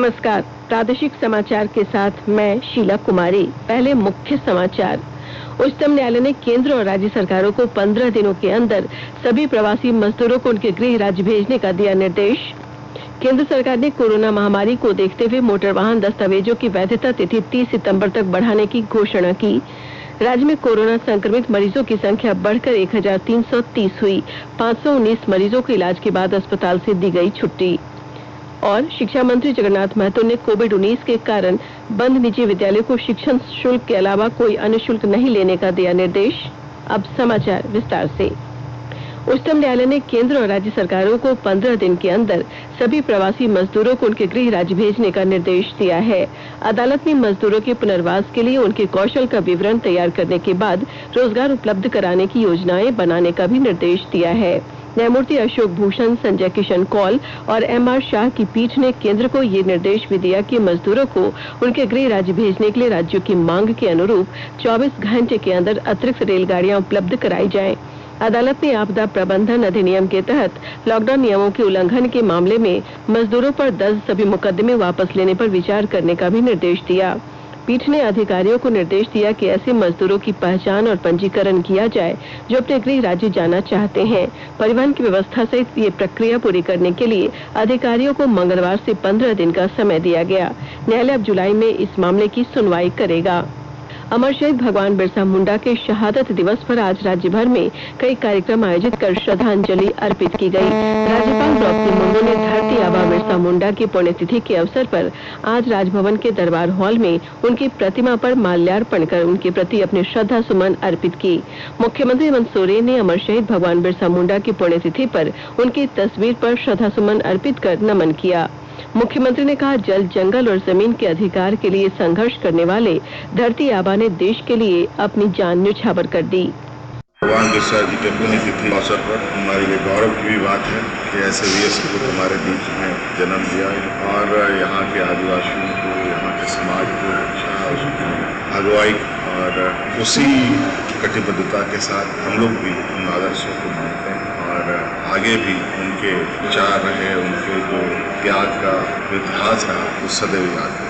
नमस्कार। प्रादेशिक समाचार के साथ मैं शीला कुमारी। पहले मुख्य समाचार। उच्चतम न्यायालय ने केंद्र और राज्य सरकारों को 15 दिनों के अंदर सभी प्रवासी मजदूरों को उनके गृह राज्य भेजने का दिया निर्देश। केंद्र सरकार ने कोरोना महामारी को देखते हुए मोटर वाहन दस्तावेजों की वैधता तिथि 30 सितंबर तक बढ़ाने की घोषणा की। राज्य में कोरोना संक्रमित मरीजों की संख्या बढ़कर 1330 हुई। 519 मरीजों को इलाज के बाद अस्पताल से दी गई छुट्टी। और शिक्षा मंत्री जगन्नाथ महतो ने कोविड-19 के कारण बंद निजी विद्यालयों को शिक्षण शुल्क के अलावा कोई अन्य शुल्क नहीं लेने का दिया निर्देश। अब समाचार विस्तार से। उच्चतम न्यायालय ने केंद्र और राज्य सरकारों को 15 दिन के अंदर सभी प्रवासी मजदूरों को उनके गृह राज्य भेजने का निर्देश दिया है। अदालत ने मजदूरों के पुनर्वास के लिए उनके कौशल का विवरण तैयार करने के बाद रोजगार उपलब्ध कराने की योजनाएं बनाने का भी निर्देश दिया है। न्यायमूर्ति अशोक भूषण, संजय किशन कौल और एम.आर. शाह की पीठ ने केंद्र को ये निर्देश भी दिया कि मजदूरों को उनके गृह राज्य भेजने के लिए राज्यों की मांग के अनुरूप 24 घंटे के अंदर अतिरिक्त रेलगाड़ियां उपलब्ध कराई जाएं। अदालत ने आपदा प्रबंधन अधिनियम के तहत लॉकडाउन नियमों के उल्लंघन के मामले में मजदूरों पर दर्ज सभी मुकदमे वापस लेने पर विचार करने का भी निर्देश दिया। पीठ ने अधिकारियों को निर्देश दिया कि ऐसे मजदूरों की पहचान और पंजीकरण किया जाए जो अपने गृह राज्य जाना चाहते हैं। परिवहन की व्यवस्था सहित ये प्रक्रिया पूरी करने के लिए अधिकारियों को मंगलवार से 15 दिन का समय दिया गया। न्यायालय अब जुलाई में इस मामले की सुनवाई करेगा। अमर शहीद भगवान बिरसा मुंडा के शहादत दिवस पर आज राज्य भर में कई कार्यक्रम आयोजित कर श्रद्धांजलि अर्पित की गई। राज्यपाल द्रौपदी मुर्मू ने धरती आबा बिरसा मुंडा की पुण्यतिथि के अवसर पर आज राजभवन के दरबार हॉल में उनकी प्रतिमा पर माल्यार्पण कर उनके प्रति अपने श्रद्धा सुमन अर्पित की। मुख्यमंत्री हेमंत सोरेन ने अमर शहीद भगवान बिरसा मुंडा की पुण्यतिथि पर उनकी तस्वीर पर श्रद्धा सुमन अर्पित कर नमन किया। मुख्यमंत्री ने कहा, जल, जंगल और जमीन के अधिकार के लिए संघर्ष करने वाले धरती आबा ने देश के लिए अपनी जान न्यौछावर कर दी। भगवान बिरसा जी के पुण्यतिथि अवसर पर हमारे लिए गौरव की भी बात है कि ऐसे वीर सपूत हमारे बीच में जन्म लिया और यहाँ के आदिवासियों को, यहाँ के समाज को अगुवाई और उसी कटिबद्धता के साथ हम लोग भी उन आदर्शों को मानते हैं और आगे भी उनके विचार रहे, उनके जो त्याग का इतिहास रहा वो सदैव याद है।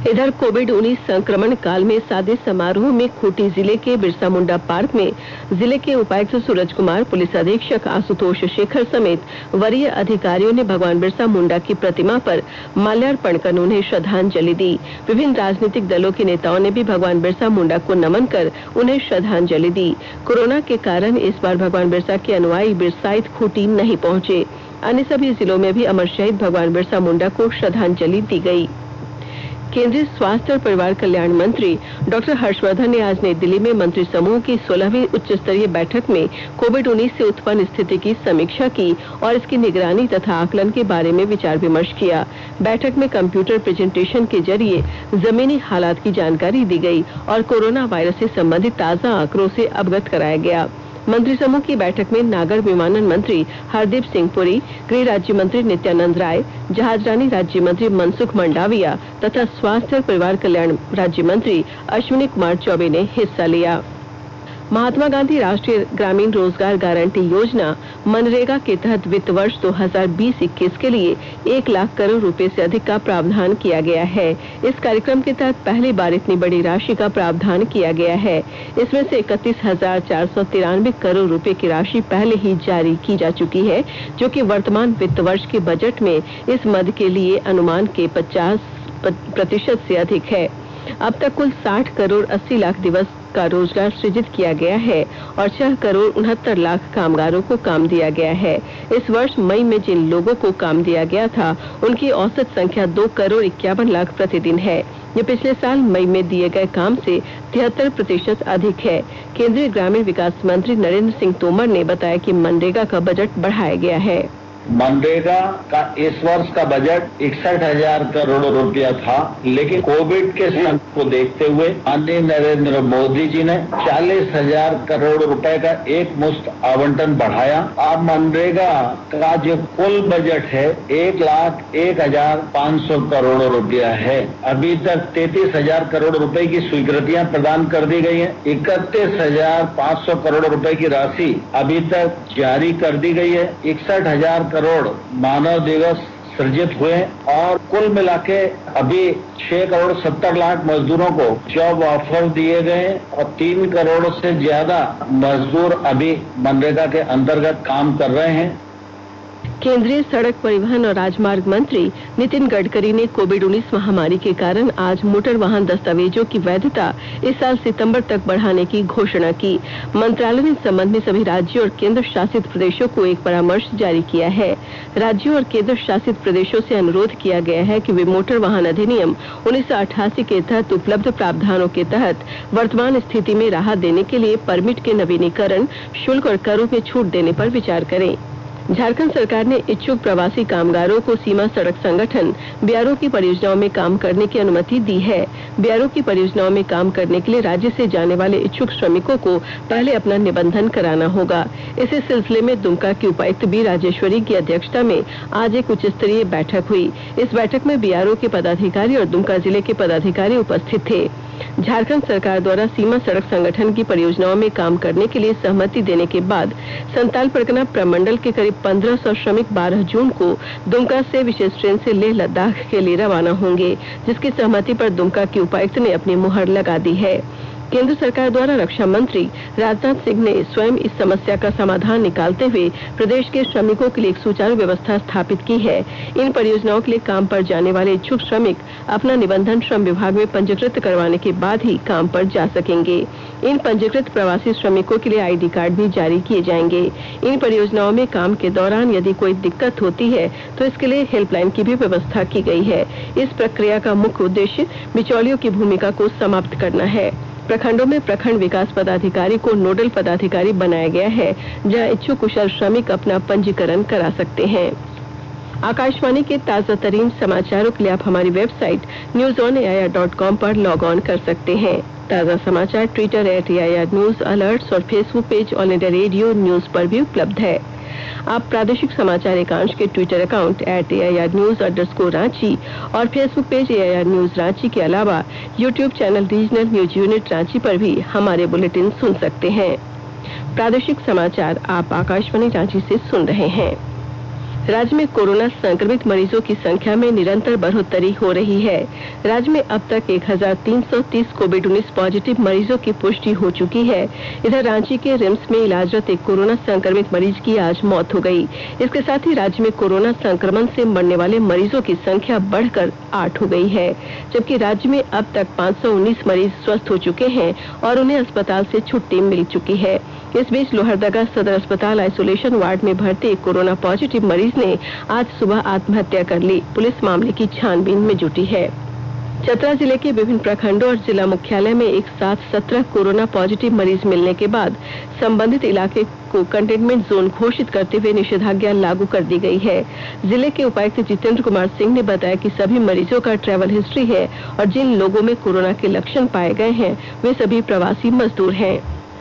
इधर कोविड-19 संक्रमण काल में सादे समारोह में खूंटी जिले के बिरसा मुंडा पार्क में जिले के उपायुक्त सूरज कुमार, पुलिस अधीक्षक आशुतोष शेखर समेत वरीय अधिकारियों ने भगवान बिरसा मुंडा की प्रतिमा पर माल्यार्पण कर उन्हें श्रद्धांजलि दी। विभिन्न राजनीतिक दलों के नेताओं ने भी भगवान बिरसा मुंडा को नमन कर उन्हें श्रद्धांजलि दी। कोरोना के कारण इस बार भगवान बिरसा के अनुयायी बिरसाइत खूंटी नहीं पहुंचे। अन्य सभी जिलों में भी अमर शहीद भगवान बिरसा मुंडा को श्रद्धांजलि दी गई। केंद्रीय स्वास्थ्य और परिवार कल्याण मंत्री डॉक्टर हर्षवर्धन ने आज नई दिल्ली में मंत्री समूह की 16वीं उच्च स्तरीय बैठक में कोविड-19 से उत्पन्न स्थिति की समीक्षा की और इसकी निगरानी तथा आकलन के बारे में विचार विमर्श किया। बैठक में कंप्यूटर प्रेजेंटेशन के जरिए जमीनी हालात की जानकारी दी गई और कोरोना वायरस से संबंधित ताजा आंकड़ों से अवगत कराया गया। मंत्री समूह की बैठक में नागर विमानन मंत्री हरदीप सिंह पुरी, गृह राज्य मंत्री नित्यानंद राय, जहाजरानी राज्य मंत्री मनसुख मंडाविया तथा स्वास्थ्य और परिवार कल्याण राज्य मंत्री अश्विनी कुमार चौबे ने हिस्सा लिया। महात्मा गांधी राष्ट्रीय ग्रामीण रोजगार गारंटी योजना मनरेगा के तहत वित्त वर्ष 2020-21 के लिए 1 लाख करोड़ रुपए से अधिक का प्रावधान किया गया है। इस कार्यक्रम के तहत पहली बार इतनी बड़ी राशि का प्रावधान किया गया है। इसमें से 31,493 करोड़ रुपए की राशि पहले ही जारी की जा चुकी है, जो कि वर्तमान वित्त वर्ष के बजट में इस मद के लिए अनुमान के 50% से अधिक है। अब तक कुल 60 करोड़ 80 लाख दिवस का रोजगार सृजित किया गया है और 6 करोड़ 69 लाख कामगारों को काम दिया गया है। इस वर्ष मई में जिन लोगों को काम दिया गया था उनकी औसत संख्या 2 करोड़ 51 लाख प्रतिदिन है। ये पिछले साल मई में दिए गए काम से 73% अधिक है। केंद्रीय ग्रामीण विकास मंत्री नरेंद्र सिंह तोमर ने बताया कि मनरेगा का बजट बढ़ाया गया है। मनरेगा का इस वर्ष का बजट 61,000 करोड़ रुपया था, लेकिन कोविड के संकट को देखते हुए माननीय नरेंद्र मोदी जी ने 40,000 करोड़ रुपए का एक मुश्त आवंटन बढ़ाया। अब मनरेगा का जो कुल बजट है 1,01,500 करोड़ रुपया है। अभी तक 33,000 करोड़ रुपए की स्वीकृतियां प्रदान कर दी गई हैं। 31,500 करोड़ रुपए की राशि अभी तक जारी कर दी गई है। 61,000 करोड़ मानव दिवस सृजित हुए और कुल मिला के अभी 6 करोड़ 70 लाख मजदूरों को जॉब ऑफर दिए गए और 3 करोड़ से ज्यादा मजदूर अभी मनरेगा के अंतर्गत काम कर रहे हैं। केंद्रीय सड़क परिवहन और राजमार्ग मंत्री नितिन गडकरी ने कोविड-19 महामारी के कारण आज मोटर वाहन दस्तावेजों की वैधता इस साल सितंबर तक बढ़ाने की घोषणा की। मंत्रालय ने इस संबंध में सभी राज्यों और केंद्र शासित प्रदेशों को एक परामर्श जारी किया है। राज्यों और केंद्र शासित प्रदेशों से अनुरोध किया गया है कि वे मोटर वाहन अधिनियम 1988 के तहत उपलब्ध प्रावधानों के तहत वर्तमान स्थिति में राहत देने के लिए परमिट के नवीनीकरण, शुल्क और करों में छूट देने पर विचार करें। झारखंड सरकार ने इच्छुक प्रवासी कामगारों को सीमा सड़क संगठन बीआरओ की परियोजनाओं में काम करने की अनुमति दी है। बीआरओ की परियोजनाओं में काम करने के लिए राज्य से जाने वाले इच्छुक श्रमिकों को पहले अपना निबंधन कराना होगा। इसी सिलसिले में दुमका की उपायुक्त बी राजेश्वरी की अध्यक्षता में आज एक उच्च स्तरीय बैठक हुई। इस बैठक में बीआरओ के पदाधिकारी और दुमका जिले के पदाधिकारी उपस्थित थे। झारखंड सरकार द्वारा सीमा सड़क संगठन की परियोजनाओं में काम करने के लिए सहमति देने के बाद संताल परगना प्रमंडल के करीब 1500 श्रमिक 12 जून को दुमका से विशेष ट्रेन से लेह लद्दाख के लिए रवाना होंगे, जिसकी सहमति पर दुमका की उपायुक्त ने अपनी मुहर लगा दी है। केंद्र सरकार द्वारा रक्षा मंत्री राजनाथ सिंह ने स्वयं इस समस्या का समाधान निकालते हुए प्रदेश के श्रमिकों के लिए एक सुचारू व्यवस्था स्थापित की है। इन परियोजनाओं के लिए काम पर जाने वाले इच्छुक श्रमिक अपना निबंधन श्रम विभाग में पंजीकृत करवाने के बाद ही काम पर जा सकेंगे। इन पंजीकृत प्रवासी श्रमिकों के लिए आईडी कार्ड भी जारी किए जाएंगे। इन परियोजनाओं में काम के दौरान यदि कोई दिक्कत होती है तो इसके लिए हेल्पलाइन की भी व्यवस्था की गई है। इस प्रक्रिया का मुख्य उद्देश्य बिचौलियों की भूमिका को समाप्त करना है। प्रखंडों में प्रखंड विकास पदाधिकारी को नोडल पदाधिकारी बनाया गया है, जहां इच्छुक कुशल श्रमिक अपना पंजीकरण करा सकते हैं। आकाशवाणी के ताजा तरीन समाचारों के लिए आप हमारी वेबसाइट newsonair.com पर लॉग ऑन कर सकते हैं। ताजा समाचार ट्विटर @AIR न्यूज अलर्ट्स और Facebook page all India radio news पर भी उपलब्ध है। आप प्रादेशिक समाचार एकांश के ट्विटर अकाउंट @AIR News_रांची और Facebook page AIR news Ranchi के अलावा YouTube channel regional news unit Ranchi पर भी हमारे बुलेटिन सुन सकते हैं। प्रादेशिक समाचार आप आकाशवाणी रांची से सुन रहे हैं। राज्य में कोरोना संक्रमित मरीजों की संख्या में निरंतर बढ़ोतरी हो रही है। राज्य में अब तक 1330 कोविड-19 पॉजिटिव मरीजों की पुष्टि हो चुकी है। इधर रांची के रिम्स में इलाजरत एक कोरोना संक्रमित मरीज की आज मौत हो गई। इसके साथ ही राज्य में कोरोना संक्रमण से मरने वाले मरीजों की संख्या बढ़कर 8 हो गई है, जबकि राज्य में अब तक 519 मरीज स्वस्थ हो चुके हैं और उन्हें अस्पताल से छुट्टी मिल चुकी है। इस बीच लोहरदगा सदर अस्पताल आइसोलेशन वार्ड में भर्ती एक कोरोना पॉजिटिव मरीज ने आज सुबह आत्महत्या कर ली। पुलिस मामले की छानबीन में जुटी है। चतरा जिले के विभिन्न प्रखंडों और जिला मुख्यालय में एक साथ 17 कोरोना पॉजिटिव मरीज मिलने के बाद संबंधित इलाके को कंटेनमेंट जोन घोषित करते हुए निषेधाज्ञा लागू कर दी गई है। जिले के उपायुक्त जितेंद्र कुमार सिंह ने बताया कि सभी मरीजों का ट्रैवल हिस्ट्री है और जिन लोगों में कोरोना के लक्षण पाए गए हैं वे सभी प्रवासी मजदूर हैं।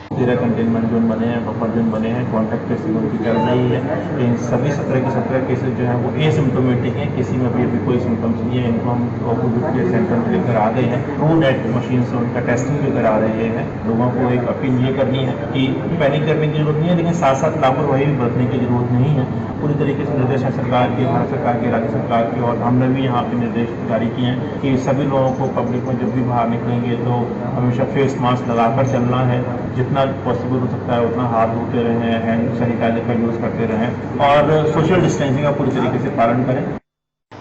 13 कंटेनमेंट जोन बने हैं, बफर जोन बने हैं, कॉन्टैक्ट ट्रेसिंग उनकी चल रही है। इन सभी 17 के 17 केसेस जो हैं वो एसिम्टोमेटिक हैं, किसी में भी अभी कोई सिम्टम्स नहीं है। इनको हम कोविड केयर सेंटर में लेकर आ गए हैं। TrueNet मशीन से उनका टेस्टिंग भी करा रहे हैं। लोगों को एक अपील ये करनी है कि पैनिक करने की जरूरत नहीं है, लेकिन साथ साथ लापरवाही भी बरतने की जरूरत नहीं है। पूरी तरीके से निर्देश है सरकार के, भारत सरकार के, राज्य सरकार के, और हमने भी यहाँ पे निर्देश जारी किए हैं कि सभी लोगों को पब्लिक में जब भी बाहर निकलेंगे तो हमेशा फेस मास्क लगाकर चलना है। जितना पॉसिबल हो सकता है उतना हाथ धोते रहें, हैंड सैनिटाइजर का यूज करते रहें और सोशल डिस्टेंसिंग का पूरी तरीके से पालन करें।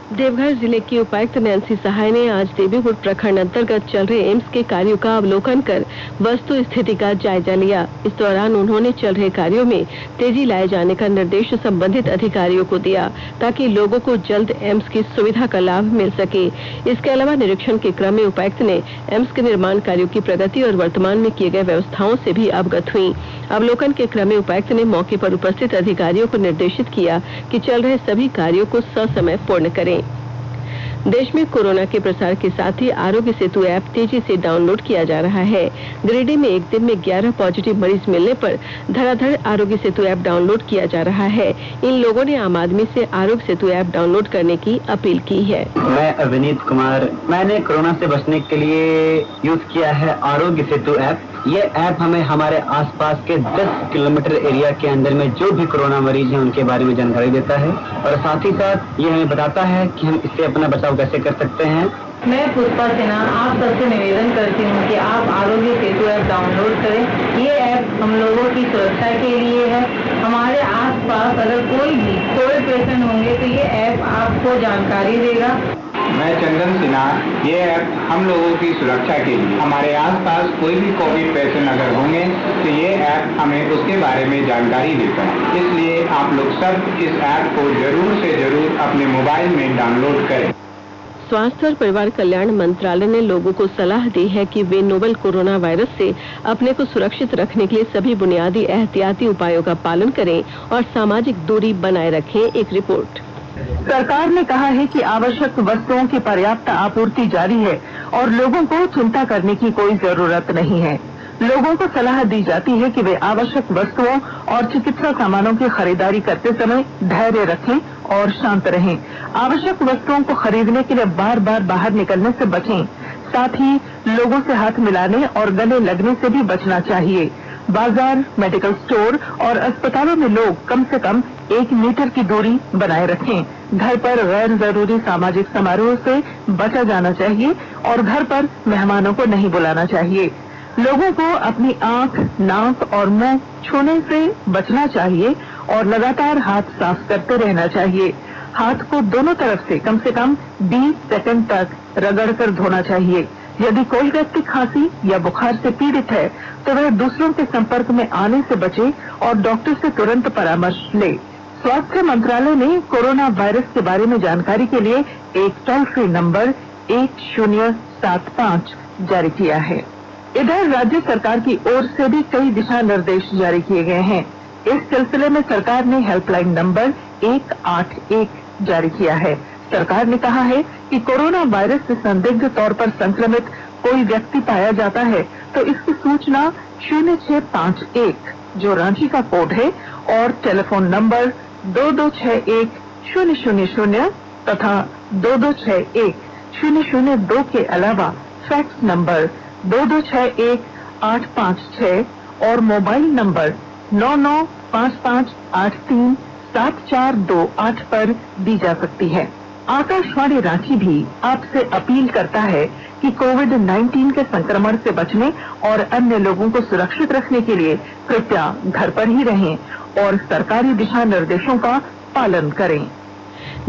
देवघर जिले की उपायुक्त नैंसी सहाय ने आज देवीपुर प्रखंड अंतर्गत चल रहे एम्स के कार्यों का अवलोकन कर वस्तु स्थिति का जायजा लिया। इस दौरान उन्होंने चल रहे कार्यों में तेजी लाए जाने का निर्देश संबंधित अधिकारियों को दिया ताकि लोगों को जल्द एम्स की सुविधा का लाभ मिल सके। इसके अलावा निरीक्षण के क्रम में उपायुक्त ने एम्स के निर्माण कार्यों की प्रगति और वर्तमान में किए गए व्यवस्थाओं से भी अवगत हुई। अवलोकन के क्रम में उपायुक्त ने मौके पर उपस्थित अधिकारियों को निर्देशित किया कि चल रहे सभी कार्यों को ससमय पूर्ण करें। देश में कोरोना के प्रसार के साथ ही आरोग्य सेतु ऐप तेजी से डाउनलोड किया जा रहा है। गिरिडीह में एक दिन में 11 पॉजिटिव मरीज मिलने पर धड़ाधड़ आरोग्य सेतु ऐप डाउनलोड किया जा रहा है। इन लोगों ने आम आदमी से आरोग्य सेतु ऐप डाउनलोड करने की अपील की है। मैं अविनीत कुमार, मैंने कोरोना से बचने के लिए यूज किया है आरोग्य सेतु ऐप। ये ऐप हमें हमारे आसपास के 10 किलोमीटर एरिया के अंदर में जो भी कोरोना मरीज हैं उनके बारे में जानकारी देता है और साथ ही साथ ये हमें बताता है कि हम इससे अपना बचाव कैसे कर सकते हैं। मैं पुष्पा सिन्हा आप सबसे निवेदन करती हूँ कि आप आरोग्य सेतु ऐप डाउनलोड करें। ये ऐप हम लोगों की सुरक्षा के लिए है। हमारे आसपास अगर कोई भी कोविड पेशेंट होंगे तो ये ऐप आपको जानकारी देगा। मैं चंदन सिन्हा, ये ऐप हम लोगों की सुरक्षा के लिए, हमारे आसपास कोई भी कोविड पेशेंट अगर होंगे तो ये ऐप हमें उसके बारे में जानकारी देता है। इसलिए आप लोग सब इस ऐप को जरूर से जरूर अपने मोबाइल में डाउनलोड करें। स्वास्थ्य और परिवार कल्याण मंत्रालय ने लोगों को सलाह दी है कि वे नोवल कोरोना वायरस से अपने को सुरक्षित रखने के लिए सभी बुनियादी एहतियाती उपायों का पालन करें और सामाजिक दूरी बनाए रखें। एक रिपोर्ट। सरकार ने कहा है कि आवश्यक वस्तुओं की पर्याप्त आपूर्ति जारी है और लोगों को चिंता करने की कोई जरूरत नहीं है। लोगों को सलाह दी जाती है कि वे आवश्यक वस्तुओं और चिकित्सा सामानों की खरीदारी करते समय धैर्य रखें और शांत रहें। आवश्यक वस्तुओं को खरीदने के लिए बार बार बाहर निकलने से बचें। साथ ही लोगों से हाथ मिलाने और गले लगने से भी बचना चाहिए। बाजार, मेडिकल स्टोर और अस्पतालों में लोग कम से कम 1 मीटर की दूरी बनाए रखें। घर पर गैर जरूरी सामाजिक समारोह से बचा जाना चाहिए और घर पर मेहमानों को नहीं बुलाना चाहिए। लोगों को अपनी आंख, नाक और मुंह छूने से बचना चाहिए और लगातार हाथ साफ करते रहना चाहिए। हाथ को दोनों तरफ से कम 20 सेकंड तक रगड़कर धोना चाहिए। यदि कोई व्यक्ति खांसी या बुखार से पीड़ित है तो वह दूसरों के संपर्क में आने से बचे और डॉक्टर से तुरंत परामर्श ले। स्वास्थ्य मंत्रालय ने कोरोना वायरस के बारे में जानकारी के लिए एक टोल फ्री नंबर 1075 जारी किया है। इधर राज्य सरकार की ओर से भी कई दिशा निर्देश जारी किए गए हैं। इस सिलसिले में सरकार ने हेल्पलाइन नंबर 181 जारी किया है। सरकार ने कहा है कि कोरोना वायरस से संदिग्ध तौर पर संक्रमित कोई व्यक्ति पाया जाता है तो इसकी सूचना 0651 जो रांची का कोड है और टेलीफोन नंबर 2261-000 तथा 2261-002 के अलावा फैक्स नंबर 2261-856 और मोबाइल नंबर 9955837428 पर दी जा सकती है। आकाशवाणी रांची भी आपसे अपील करता है कि कोविड-19 के संक्रमण से बचने और अन्य लोगों को सुरक्षित रखने के लिए कृपया घर पर ही रहें और सरकारी दिशा निर्देशों का पालन करें।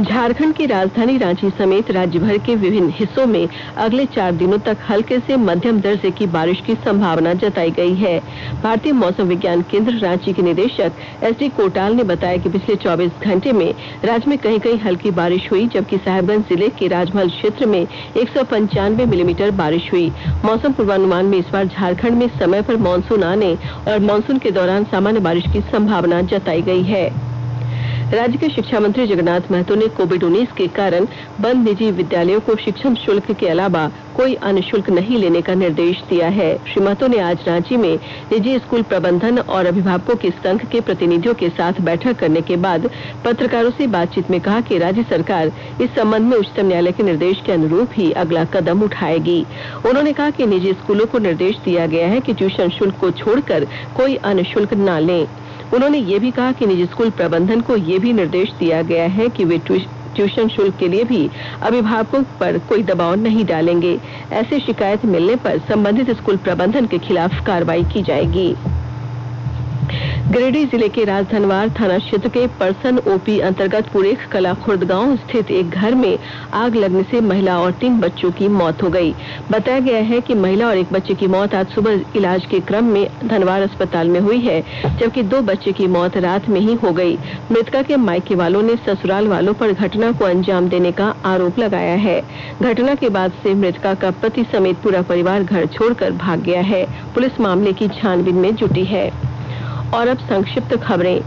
झारखंड की राजधानी रांची समेत राज्य भर के विभिन्न हिस्सों में अगले 4 दिनों तक हल्के से मध्यम दर्जे की बारिश की संभावना जताई गई है। भारतीय मौसम विज्ञान केंद्र रांची के निदेशक एसडी कोटाल ने बताया कि पिछले 24 घंटे में राज्य में कहीं कहीं हल्की बारिश हुई, जबकि साहेबगंज जिले के राजमहल क्षेत्र में 195 मिलीमीटर बारिश हुई। मौसम पूर्वानुमान में इस बार झारखंड में समय पर मानसून आने और मानसून के दौरान सामान्य बारिश की संभावना जताई गई है। राज्य के शिक्षा मंत्री जगन्नाथ महतो ने कोविड-19 के कारण बंद निजी विद्यालयों को शिक्षण शुल्क के अलावा कोई अन्य शुल्क नहीं लेने का निर्देश दिया है। श्री महतो ने आज रांची में निजी स्कूल प्रबंधन और अभिभावकों के संघ के प्रतिनिधियों के साथ बैठक करने के बाद पत्रकारों से बातचीत में कहा कि राज्य सरकार इस संबंध में उच्चतम न्यायालय के निर्देश के अनुरूप ही अगला कदम उठाएगी। उन्होंने कहा कि निजी स्कूलों को निर्देश दिया गया है कि ट्यूशन शुल्क को छोड़कर कोई अन्य शुल्क न लें। उन्होंने ये भी कहा कि निजी स्कूल प्रबंधन को ये भी निर्देश दिया गया है कि वे ट्यूशन शुल्क के लिए भी अभिभावकों पर कोई दबाव नहीं डालेंगे। ऐसे शिकायत मिलने पर संबंधित स्कूल प्रबंधन के खिलाफ कार्रवाई की जाएगी। गिरिडीह जिले के राजधनवार थाना क्षेत्र के परसन ओपी अंतर्गत पुरेख कला खुर्द गांव स्थित एक घर में आग लगने से महिला और 3 बच्चों की मौत हो गई। बताया गया है कि महिला और एक बच्चे की मौत आज सुबह इलाज के क्रम में धनवार अस्पताल में हुई है, जबकि 2 बच्चे की मौत रात में ही हो गई। मृतका के मायके वालों ने ससुराल वालों पर घटना को अंजाम देने का आरोप लगाया है। घटना के बाद से मृतका का पति समेत पूरा परिवार घर छोड़कर भाग गया है। पुलिस मामले की छानबीन में जुटी है। और अब संक्षिप्त खबरें।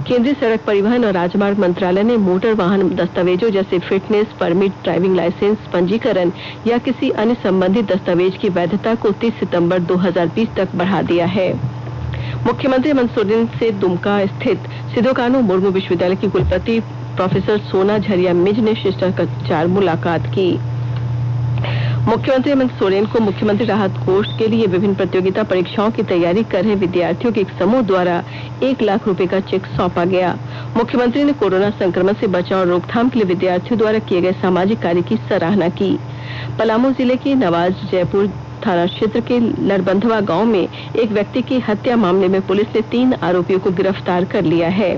केंद्रीय सड़क परिवहन और राजमार्ग मंत्रालय ने मोटर वाहन दस्तावेजों जैसे फिटनेस परमिट, ड्राइविंग लाइसेंस, पंजीकरण या किसी अन्य संबंधित दस्तावेज की वैधता को 30 सितंबर 2020 तक बढ़ा दिया है। मुख्यमंत्री हेमंत सोरेन से दुमका स्थित सिधो कान्हू मुर्मू विश्वविद्यालय की कुलपति प्रोफेसर सोना झरिया मिंज ने शिष्टाचार मुलाकात की। मुख्यमंत्री हेमंत सोरेन को मुख्यमंत्री राहत कोष के लिए विभिन्न प्रतियोगिता परीक्षाओं की तैयारी कर रहे विद्यार्थियों के एक समूह द्वारा 1 लाख रुपए का चेक सौंपा गया। मुख्यमंत्री ने कोरोना संक्रमण से बचाव और रोकथाम के लिए विद्यार्थियों द्वारा किए गए सामाजिक कार्य की सराहना की। पलामू जिले के नवाज जयपुर थाना क्षेत्र के लड़बंधवा गांव में एक व्यक्ति की हत्या मामले में पुलिस ने 3 आरोपियों को गिरफ्तार कर लिया है।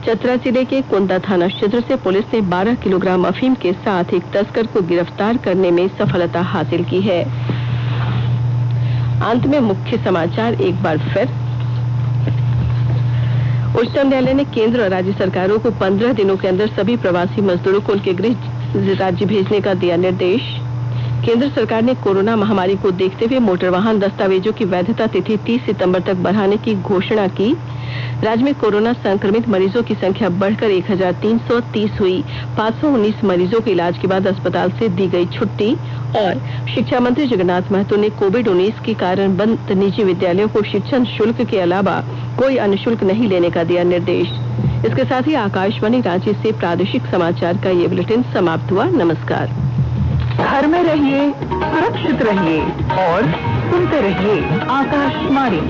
चतरा जिले के कुंदा थाना क्षेत्र से पुलिस ने 12 किलोग्राम अफीम के साथ एक तस्कर को गिरफ्तार करने में सफलता हासिल की है। अंत में मुख्य समाचार एक बार फिर। उच्चतम न्यायालय ने केंद्र और राज्य सरकारों को 15 दिनों के अंदर सभी प्रवासी मजदूरों को उनके गृह राज्य भेजने का दिया निर्देश। केंद्र सरकार ने कोरोना महामारी को देखते हुए मोटर वाहन दस्तावेजों की वैधता तिथि 30 सितंबर तक बढ़ाने की घोषणा की। राज्य में कोरोना संक्रमित मरीजों की संख्या बढ़कर 1330 हुई। 519 मरीजों को इलाज के बाद अस्पताल से दी गई छुट्टी। और शिक्षा मंत्री जगन्नाथ महतो ने कोविड-19 के कारण बंद निजी विद्यालयों को शिक्षण शुल्क के अलावा कोई अन्य शुल्क नहीं लेने का दिया निर्देश। इसके साथ ही आकाशवाणी रांची से प्रादेशिक समाचार का ये बुलेटिन समाप्त हुआ। नमस्कार। घर में रहिए, सुरक्षित रहिए और सुनते रहिए आकाशवाणी।